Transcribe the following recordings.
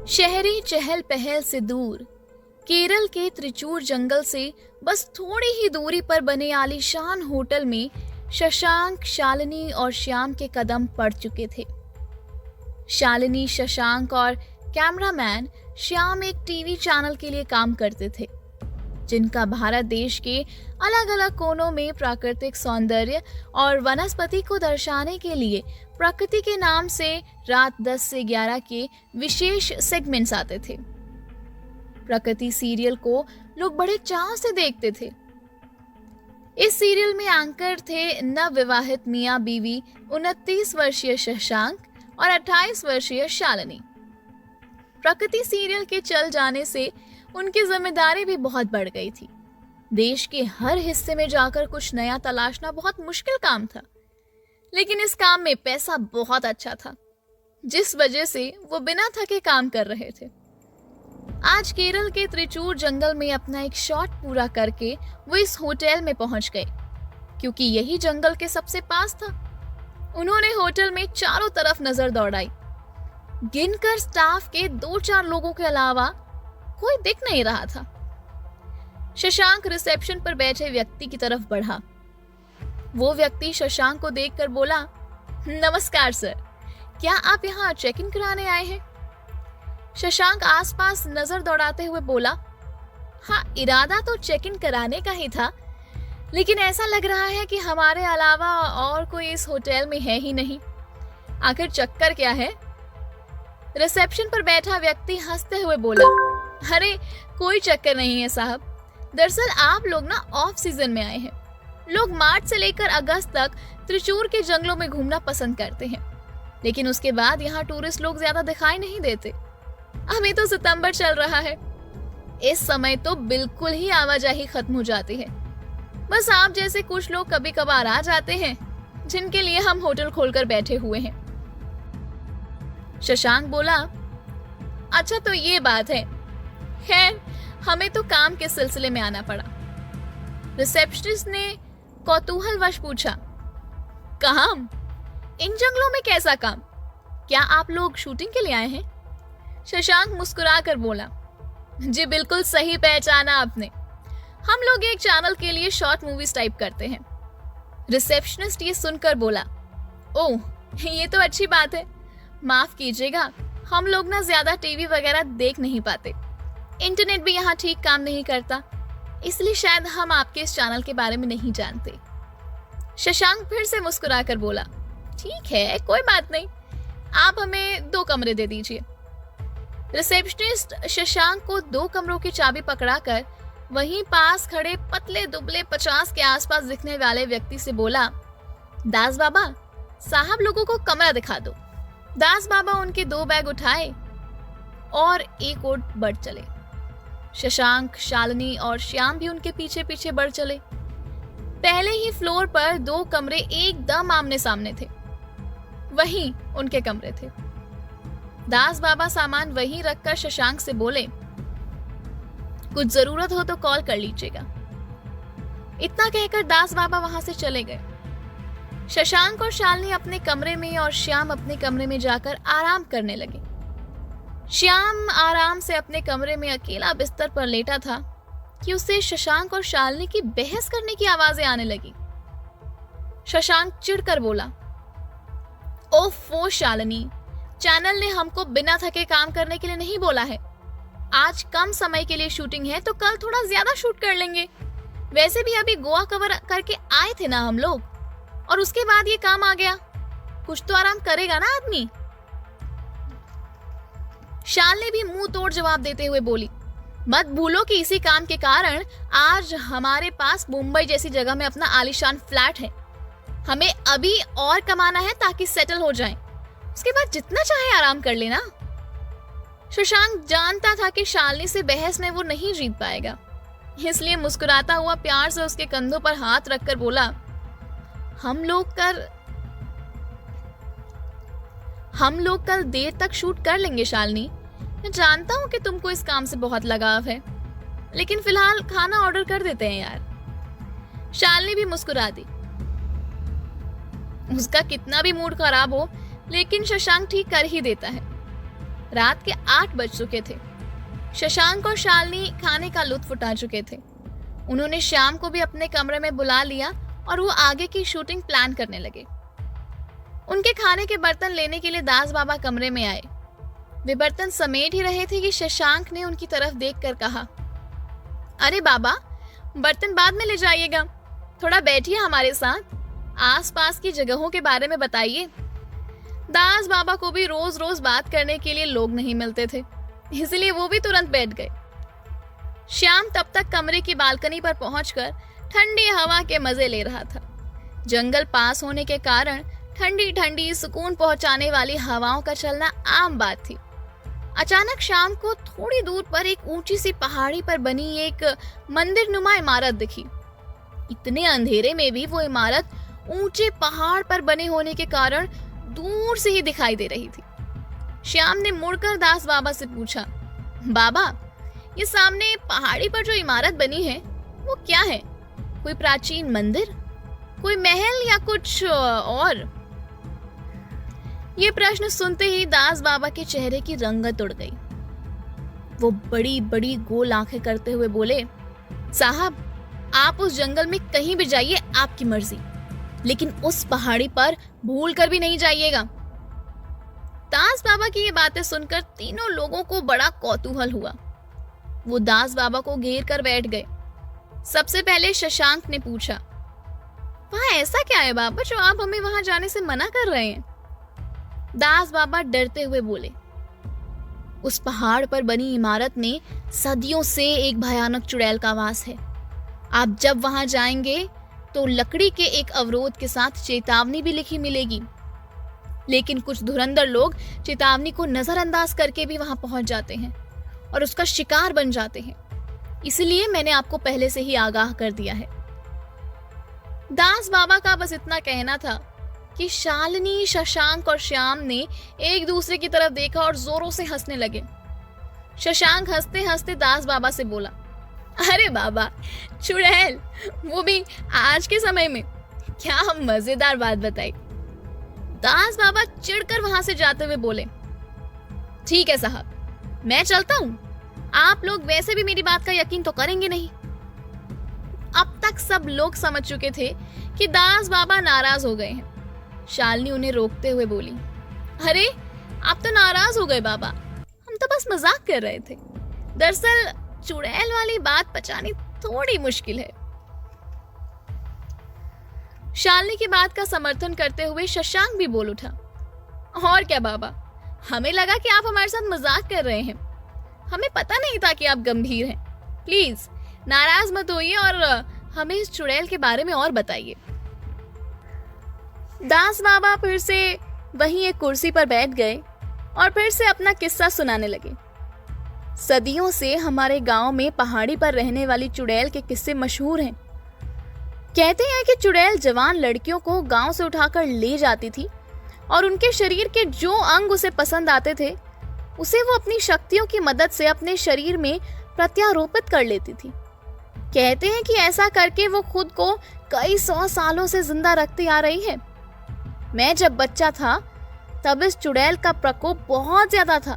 शहरी चहल पहल से दूर केरल के त्रिचूर जंगल से बस थोड़ी ही दूरी पर बने आलीशान होटल में शशांक, शालिनी और श्याम के कदम पड़ चुके थे। शालिनी, शशांक और कैमरामैन श्याम एक टीवी चैनल के लिए काम करते थे, जिनका भारत देश के अलग अलग कोनों में प्राकृतिक सौंदर्य और वनस्पति को दर्शाने के लिए प्रकृति के नाम से रात 10 से 11 के विशेष सेगमेंट्स आते थे। प्रकृति सीरियल को लोग बड़े चाव से देखते थे। इस सीरियल में एंकर थे नवविवाहित मियां बीवी 29 वर्षीय शशांक और 28 वर्षीय शालिनी। प्रकृति सीरियल के चल जाने से उनकी जिम्मेदारी भी बहुत बढ़ गई थी। देश के हर हिस्से में जाकर कुछ नया तलाशना बहुत मुश्किल काम था, लेकिन इस काम में पैसा बहुत अच्छा था, जिस वजह से वो बिना थके काम कर रहे थे। आज केरल के त्रिचूर जंगल में अपना एक शॉट पूरा करके वो इस होटल में पहुंच गए, क्योंकि यही जंगल के सबसे पास था। उन्होंने होटल में चारों तरफ नजर दौड़ाई। गिनकर स्टाफ के 2-4 लोगों के अलावा कोई दिख नहीं रहा था। शशांक रिसेप्शन पर बैठे व्यक्ति की तरफ बढ़ा। वो व्यक्ति शशांक को देखकर बोला, नमस्कार सर, क्या आप यहाँ चेक इन कराने आए हैं? शशांक आसपास नजर दौड़ाते हुए बोला, हाँ, इरादा तो चेक इन कराने का ही था, लेकिन ऐसा लग रहा है कि हमारे अलावा और कोई इस होटल में है ही नहीं। आखिर चक्कर क्या है? रिसेप्शन पर बैठा व्यक्ति हंसते हुए बोला, अरे कोई चक्कर नहीं है साहब, दरअसल आप लोग ना ऑफ सीजन में आए हैं। लोग मार्च से लेकर अगस्त तक त्रिचूर के जंगलों में घूमना पसंद करते हैं, लेकिन उसके बाद यहाँ टूरिस्ट लोग ज्यादा दिखाई नहीं देते। अभी तो सितंबर चल रहा है, इस समय तो बिल्कुल ही आवाजाही खत्म हो जाती है। बस आप जैसे कुछ लोग कभी कभार आ जाते हैं, जिनके लिए हम होटल खोलकर बैठे हुए हैं। शशांक बोला, अच्छा तो ये बात है, खैर हमें तो काम के सिलसिले में आना पड़ा। रिसेप्शनिस्ट ने कौतूहलवश पूछा, काम? इन जंगलों में कैसा काम? क्या आप लोग शूटिंग के लिए आए हैं? शशांक मुस्कुराकर बोला, जी बिल्कुल सही पहचाना आपने, हम लोग एक चैनल के लिए शॉर्ट मूवीज टाइप करते हैं। रिसेप्शनिस्ट ये सुनकर बोला, ओह ये तो अच्छी बात है, माफ कीजिएगा, हम लोग ना ज्यादा टीवी वगैरह देख नहीं पाते, इंटरनेट भी यहाँ ठीक काम नहीं करता, इसलिए शायद हम आपके इस चैनल के बारे में नहीं जानते। शशांक फिर से मुस्कुराकर बोला, ठीक है कोई बात नहीं, आप हमें 2 कमरे दे दीजिए। रिसेप्शनिस्ट शशांक को 2 कमरों की चाबी पकड़ाकर वहीं पास खड़े पतले दुबले 50 के आसपास दिखने वाले व्यक्ति से बोला, दास बाबा साहब लोगों को कमरा दिखा दो। दास बाबा उनके 2 बैग उठाए और एक ओर बढ़ चले। शशांक, शालिनी और श्याम भी उनके पीछे पीछे बढ़ चले। पहले ही फ्लोर पर 2 कमरे एकदम आमने सामने थे, वहीं उनके कमरे थे। दास बाबा सामान वहीं रखकर शशांक से बोले, कुछ जरूरत हो तो कॉल कर लीजिएगा। इतना कहकर दास बाबा वहां से चले गए। शशांक और शालिनी अपने कमरे में और श्याम अपने कमरे में जाकर आराम करने लगे। श्याम आराम से अपने कमरे में अकेला बिस्तर पर लेटा था कि उसे शशांक और शालिनी की बहस करने की आवाजें आने लगी। शशांक चिढ़कर बोला, ओफो शालिनी, चैनल ने हमको बिना थके काम करने के लिए नहीं बोला है। आज कम समय के लिए शूटिंग है तो कल थोड़ा ज्यादा शूट कर लेंगे। वैसे भी अभी गोवा कवर करके आए थे ना हम लोग, और उसके बाद ये काम आ गया, कुछ तो आराम करेगा ना आदमी। शालिनी भी मुंह तोड़ जवाब देते हुए बोली, मत भूलो कि इसी काम के कारण आज हमारे पास मुंबई जैसी जगह में अपना आलीशान फ्लैट है। हमें अभी और कमाना है ताकि सेटल हो जाएं। उसके बाद जितना चाहे आराम कर लेना। शशांक जानता था कि शालिनी से बहस में वो नहीं जीत पाएगा, इसलिए मुस्कुराता हुआ प्यार से उसके कंधों पर हाथ रखकर बोला, हम लोग कल देर तक शूट कर लेंगे शालिनी। मैं जानता हूँ कि तुमको इस काम से बहुत लगाव है, लेकिन फिलहाल खाना ऑर्डर कर देते हैं यार। शालिनी भी मुस्कुरा दी। उसका कितना भी मूड खराब हो, लेकिन शशांक ठीक कर ही देता है। रात के 8 बज चुके थे। शशांक और शालिनी खाने का लुत्फ उठा चुके थे। उन्होंने श्याम को भी अपने कमरे में बुला लिया और वो आगे की शूटिंग प्लान करने लगे। उनके खाने के बर्तन लेने के लिए दास बाबा कमरे में आए। वे बर्तन समेट ही रहे थे कि शशांक ने उनकी तरफ देखकर कहा, अरे बाबा, बर्तन बाद में ले जाइएगा, थोड़ा बैठिए हमारे साथ, आसपास की जगहों के बारे में बताइए। दास बाबा को भी रोज रोज बात करने के लिए लोग नहीं मिलते थे, इसलिए वो भी तुरंत बैठ गए। श्याम तब तक कमरे की बालकनी पर पहुंचकर ठंडी हवा के मजे ले रहा था। जंगल पास होने के कारण ठंडी ठंडी सुकून पहुंचाने वाली हवाओं का चलना आम बात थी। अचानक शाम को थोड़ी दूर पर एक ऊंची सी पहाड़ी पर बनी एक मंदिर नुमा इमारत दिखी। इतने अंधेरे में भी वो इमारत ऊंचे पहाड़ पर बने होने के कारण दूर से ही दिखाई दे रही थी। श्याम ने मुड़कर दास बाबा से पूछा, बाबा, ये सामने पहाड़ी पर जो इमारत बनी है वो क्या है? कोई प्राचीन मंदिर, कोई महल या कुछ और? ये प्रश्न सुनते ही दास बाबा के चेहरे की रंगत उड़ गई। वो बड़ी बड़ी गोल आंखें करते हुए बोले, साहब, आप उस जंगल में कहीं भी जाइए, आपकी मर्जी, लेकिन उस पहाड़ी पर भूल कर भी नहीं जाइएगा। दास बाबा की ये बातें सुनकर तीनों लोगों को बड़ा कौतूहल हुआ। वो दास बाबा को घेर कर बैठ गए। सबसे पहले शशांक ने पूछा, वहां ऐसा क्या है बाबा जो आप हमें वहां जाने से मना कर रहे हैं? दास बाबा डरते हुए बोले, उस पहाड़ पर बनी इमारत में सदियों से एक भयानक चुड़ैल का वास है। आप जब वहां जाएंगे तो लकड़ी के एक अवरोध के साथ चेतावनी भी लिखी मिलेगी, लेकिन कुछ धुरंधर लोग चेतावनी को नजरअंदाज करके भी वहां पहुंच जाते हैं और उसका शिकार बन जाते हैं। इसलिए मैंने आपको पहले से ही आगाह कर दिया है। दास बाबा का बस इतना कहना था कि शालिनी, शशांक और श्याम ने एक दूसरे की तरफ देखा और जोरों से हंसने लगे। शशांक हंसते हंसते दास बाबा से बोला, अरे बाबा, चुड़ैल, वो भी आज के समय में, क्या हम मजेदार बात बताई। दास बाबा चिढ़कर वहां से जाते हुए बोले, ठीक है साहब, मैं चलता हूं, आप लोग वैसे भी मेरी बात का यकीन तो करेंगे नहीं। अब तक सब लोग समझ चुके थे कि दास बाबा नाराज हो गए हैं। शालिनी उन्हें रोकते हुए बोली, अरे आप तो नाराज हो गए बाबा, हम तो बस मजाक कर रहे थे। दरअसल चुड़ैल वाली बात पचानी थोड़ी मुश्किल है। शालिनी की बात का समर्थन करते हुए शशांक भी बोल उठा, और क्या बाबा, हमें लगा कि आप हमारे साथ मजाक कर रहे हैं, हमें पता नहीं था कि आप गंभीर हैं। प्लीज नाराज मत होइए और हमें इस चुड़ैल के बारे में और बताइए। दास बाबा फिर से वहीं एक कुर्सी पर बैठ गए और फिर से अपना किस्सा सुनाने लगे। सदियों से हमारे गांव में पहाड़ी पर रहने वाली चुड़ैल के किस्से मशहूर हैं। कहते हैं कि चुड़ैल जवान लड़कियों को गांव से उठाकर ले जाती थी और उनके शरीर के जो अंग उसे पसंद आते थे उसे वो अपनी शक्तियों की मदद से अपने शरीर में प्रत्यारोपित कर लेती थी। कहते हैं कि ऐसा करके वो खुद को कई 100 सालों से जिंदा रखती आ रही है। मैं जब बच्चा था तब इस चुड़ैल का प्रकोप बहुत ज्यादा था।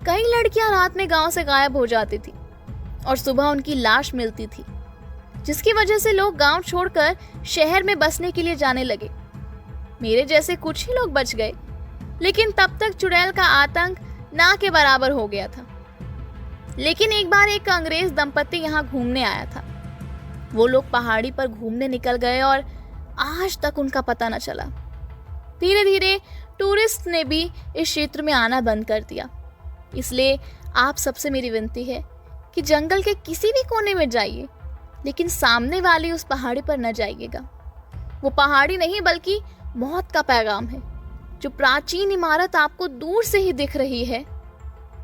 कई लड़कियां रात में गांव से गायब हो जाती थी और सुबह उनकी लाश मिलती थी, जिसकी वजह से लोग गांव छोड़कर शहर में बसने के लिए जाने लगे। मेरे जैसे कुछ ही लोग बच गए, लेकिन तब तक चुड़ैल का आतंक ना के बराबर हो गया था। लेकिन एक बार एक अंग्रेज दंपति यहाँ घूमने आया था। वो लोग पहाड़ी पर घूमने निकल गए और आज तक उनका पता न चला। धीरे धीरे टूरिस्ट ने भी इस क्षेत्र में आना बंद कर दिया। इसलिए आप सबसे मेरी विनती है कि जंगल के किसी भी कोने में जाइए, लेकिन सामने वाली उस पहाड़ी पर न जाइएगा। वो पहाड़ी नहीं बल्कि मौत का पैगाम है। जो प्राचीन इमारत आपको दूर से ही दिख रही है,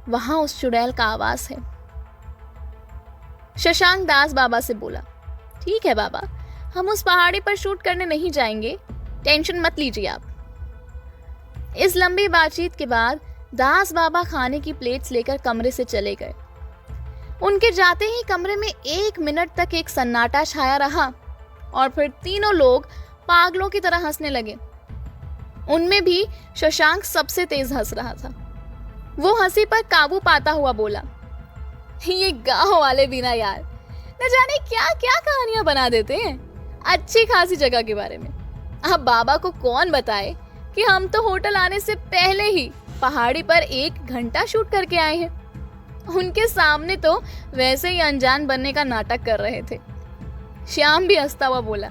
वहां उस चुड़ैल का आवास है। शशांक दास बाबा से बोला, ठीक है बाबा, हम उस पहाड़ी पर शूट करने नहीं जाएंगे, टेंशन मत लीजिए आप। इस लंबी बातचीत के बाद दास बाबा खाने की प्लेट्स लेकर कमरे से चले गए। उनके जाते ही कमरे में 1 मिनट तक एक सन्नाटा छाया रहा और फिर तीनों लोग पागलों की तरह हंसने लगे। उनमें भी शशांक सबसे तेज हंस रहा था। वो हंसी पर काबू पाता हुआ बोला, ये गांव वाले भी ना यार, न जाने क्या क्या कहानियां बना देते हैं अच्छी खासी जगह के बारे में। अब बाबा को कौन बताए कि हम तो होटल आने से पहले ही पहाड़ी पर 1 घंटा शूट करके आए हैं। उनके सामने तो वैसे ही अनजान बनने का नाटक कर रहे थे। श्याम भी हंसता हुआ बोला,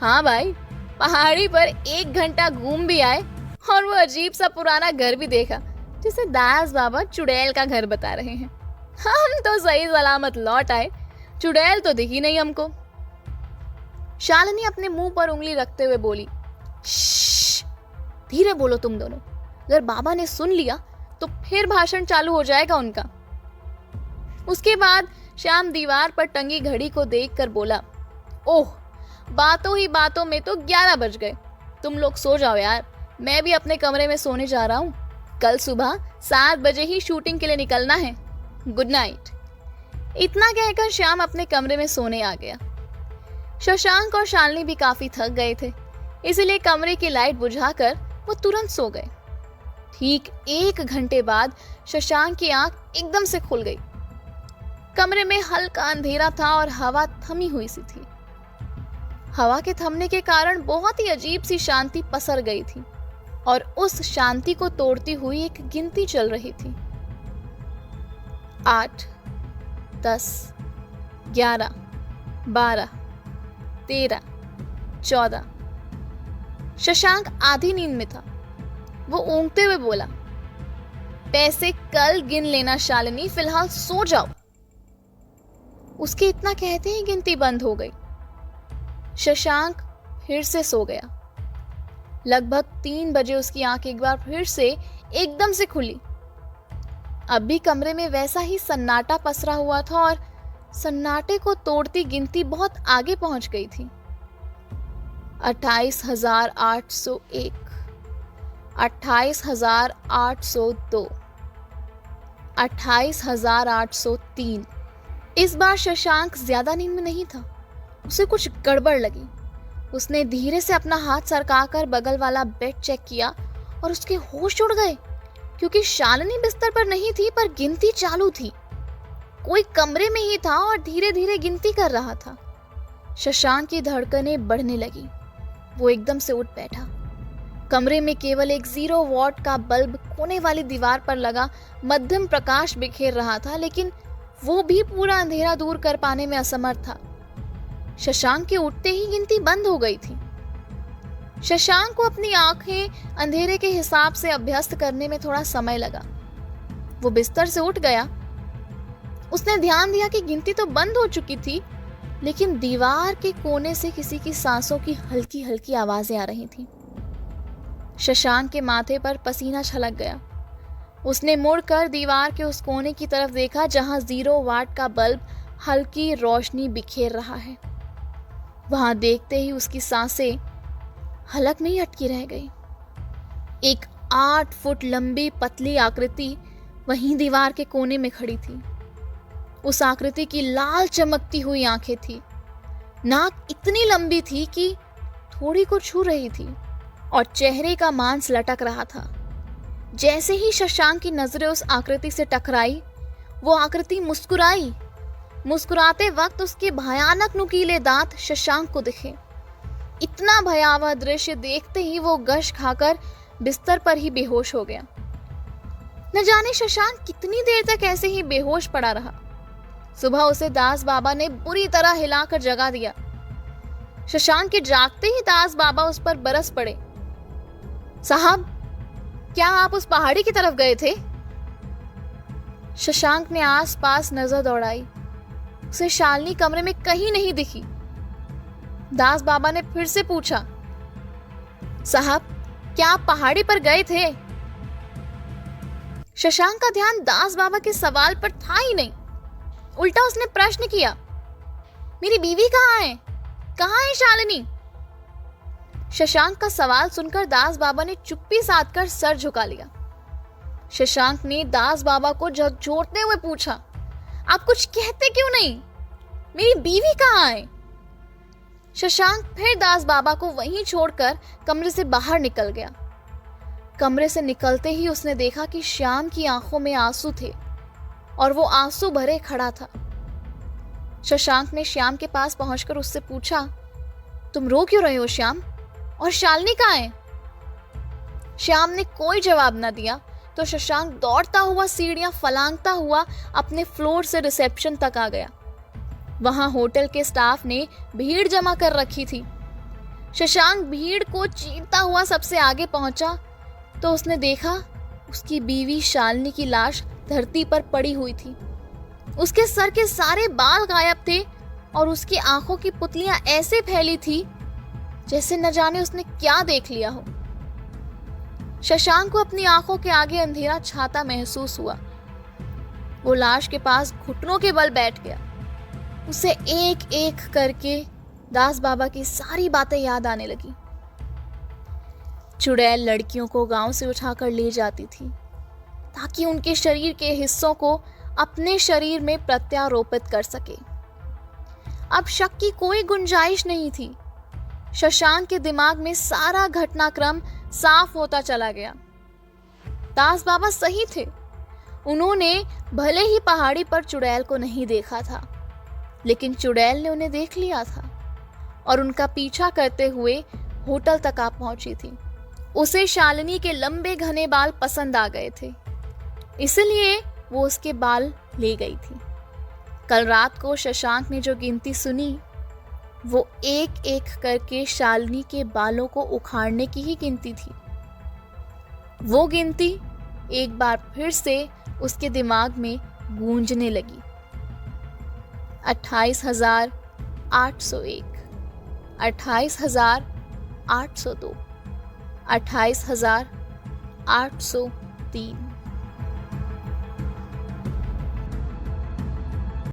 हाँ भाई, पहाड़ी पर 1 घंटा घूम भी आए और वो अजीब सा पुराना घर भी देखा जिसे दास बाबा चुड़ैल का घर बता रहे हैं। हम तो सही सलामत लौट आए, चुड़ैल तो दिखी नहीं हमको। शालिनी अपने मुंह पर उंगली रखते हुए बोली, श्श्श, धीरे बोलो तुम दोनों, अगर बाबा ने सुन लिया तो फिर भाषण चालू हो जाएगा उनका। उसके बाद श्याम दीवार पर टंगी घड़ी को देखकर बोला, ओह, बातों ही बातों में तो 11 बज गए। तुम लोग सो जाओ यार, मैं भी अपने कमरे में सोने जा रहा हूँ। कल सुबह 7 बजे ही शूटिंग के लिए निकलना है। Good night. इतना कहकर श्याम अपने कमरे में सोने आ गया। शशांक और शालिनी भी काफी थक गए थे, इसलिए कमरे की लाइट बुझाकर वो तुरंत सो गए। ठीक 1 घंटे बाद शशांक की आंख एकदम से खुल गई। कमरे में हल्का अंधेरा था और हवा थमी हुई सी थी। हवा के थमने के कारण बहुत ही अजीब सी शांति पसर गई थी और उस शांति को तोड़ती हुई एक गिनती चल रही थी। 8, 10, 11, 12, 13, 14। शशांक आधी नींद में था। वो ऊँघते हुए बोला, पैसे कल गिन लेना शालिनी, फिलहाल सो जाओ। उसके इतना कहते ही गिनती बंद हो गई। शशांक फिर से सो गया। लगभग 3 बजे उसकी आंख एक बार फिर से एकदम से खुली। अब भी कमरे में वैसा ही सन्नाटा पसरा हुआ था और सन्नाटे को तोड़ती गिनती बहुत आगे पहुंच गई थी। 28,801, 28,802, 28,803। इस बार शशांक ज्यादा नींद में नहीं था। उसे कुछ गड़बड़ लगी। उसने धीरे से अपना हाथ सरकाकर बगल वाला बेड चेक किया और उसके होश उड़ गए, क्योंकि शालिनी बिस्तर पर नहीं थी पर गिनती चालू थी। कोई कमरे में ही था और धीरे धीरे गिनती कर रहा था। शशांक की धड़कनें बढ़ने लगी। वो एकदम से उठ बैठा। कमरे में केवल एक 0 वॉट का बल्ब कोने वाली दीवार पर लगा मध्यम प्रकाश बिखेर रहा था, लेकिन वो भी पूरा अंधेरा दूर कर पाने में असमर्थ था। शशांक के उठते ही गिनती बंद हो गई थी। शशांक को अपनी आंखें अंधेरे के हिसाब से अभ्यस्त करने में थोड़ा समय लगा। वो बिस्तर से उठ गया। उसने ध्यान दिया कि गिनती तो बंद हो चुकी थी, लेकिन दीवार के कोने से किसी की सांसों की हल्की हल्की आवाजें आ रही थीं। शशांक के माथे पर पसीना छलक गया। उसने मुड़कर दीवार के उस कोने की तरफ देखा जहां 0 वाट का बल्ब हल्की रोशनी बिखेर रहा है। वहां देखते ही उसकी सांसें हलक में ही अटकी रह गई। एक 8 फुट लंबी पतली आकृति वहीं दीवार के कोने में खड़ी थी। उस आकृति की लाल चमकती हुई आंखें थी। नाक इतनी लंबी थी कि थोड़ी को छू रही थी और चेहरे का मांस लटक रहा था। जैसे ही शशांक की नजरें उस आकृति से टकराई, वो आकृति मुस्कुराई। मुस्कुराते वक्त उसके भयानक नुकीले दांत शशांक को दिखे। इतना भयावह दृश्य देखते ही वो गश खाकर बिस्तर पर ही बेहोश हो गया। न जाने शशांक कितनी देर तक ऐसे ही बेहोश पड़ा रहा। सुबह उसे दास बाबा ने बुरी तरह हिलाकर जगा दिया। शशांक के जागते ही दास बाबा उस पर बरस पड़े। साहब, क्या आप उस पहाड़ी की तरफ गए थे? शशांक ने आसपास नजर दौड़ाई। उसे शालिनी कमरे में कहीं नहीं दिखी। दास बाबा ने फिर से पूछा, साहब, क्या आप पहाड़ी पर गए थे? शशांक का ध्यान दास बाबा के सवाल पर था ही नहीं। उल्टा उसने प्रश्न किया, मेरी बीवी कहाँ है? कहाँ है शालिनी? शशांक का सवाल सुनकर दास बाबा ने चुप्पी साधकर सर झुका लिया। शशांक ने दास बाबा को झकझोरते हुए पूछा, आप कुछ कहते क्यों नहीं? मेरी बीवी कहाँ है? शशांक फिर दास बाबा को वहीं छोड़कर कमरे से बाहर निकल गया। कमरे से निकलते ही उसने देखा कि श्याम की आंखों में आंसू थे और वो आंसू भरे खड़ा था। शशांक ने श्याम के पास पहुंचकर उससे पूछा, तुम रो क्यों रहे हो श्याम, और शालिनी कहाँ है? श्याम ने कोई जवाब न दिया तो शशांक दौड़ता हुआ सीढ़ियां फलांगता हुआ अपने फ्लोर से रिसेप्शन तक आ गया। वहां होटल के स्टाफ ने भीड़ जमा कर रखी थी। शशांक भीड़ को चीरता हुआ सबसे आगे पहुंचा तो उसने देखा उसकी बीवी शालिनी की लाश धरती पर पड़ी हुई थी। उसके सर के सारे बाल गायब थे और उसकी आंखों की पुतलियां ऐसे फैली थी जैसे न जाने उसने क्या देख लिया हो। शशांक को अपनी आंखों के आगे अंधेरा छाता महसूस हुआ। वो लाश के पास घुटनों के बल बैठ गया। उसे एक एक करके दास बाबा की सारी बातें याद आने लगी। चुड़ैल लड़कियों को गांव से उठाकर ले जाती थी ताकि उनके शरीर के हिस्सों को अपने शरीर में प्रत्यारोपित कर सके। अब शक की कोई गुंजाइश नहीं थी। शशांक के दिमाग में सारा घटनाक्रम साफ होता चला गया। दास बाबा सही थे। उन्होंने भले ही पहाड़ी पर चुड़ैल को नहीं देखा था, लेकिन चुड़ैल ने उन्हें देख लिया था और उनका पीछा करते हुए होटल तक आ पहुंची थी। उसे शालिनी के लंबे घने बाल पसंद आ गए थे, इसलिए वो उसके बाल ले गई थी। कल रात को शशांक ने जो गिनती सुनी वो एक एक करके शालिनी के बालों को उखाड़ने की ही गिनती थी। वो गिनती एक बार फिर से उसके दिमाग में गूंजने लगी। 28,801, 28,802, 28,803।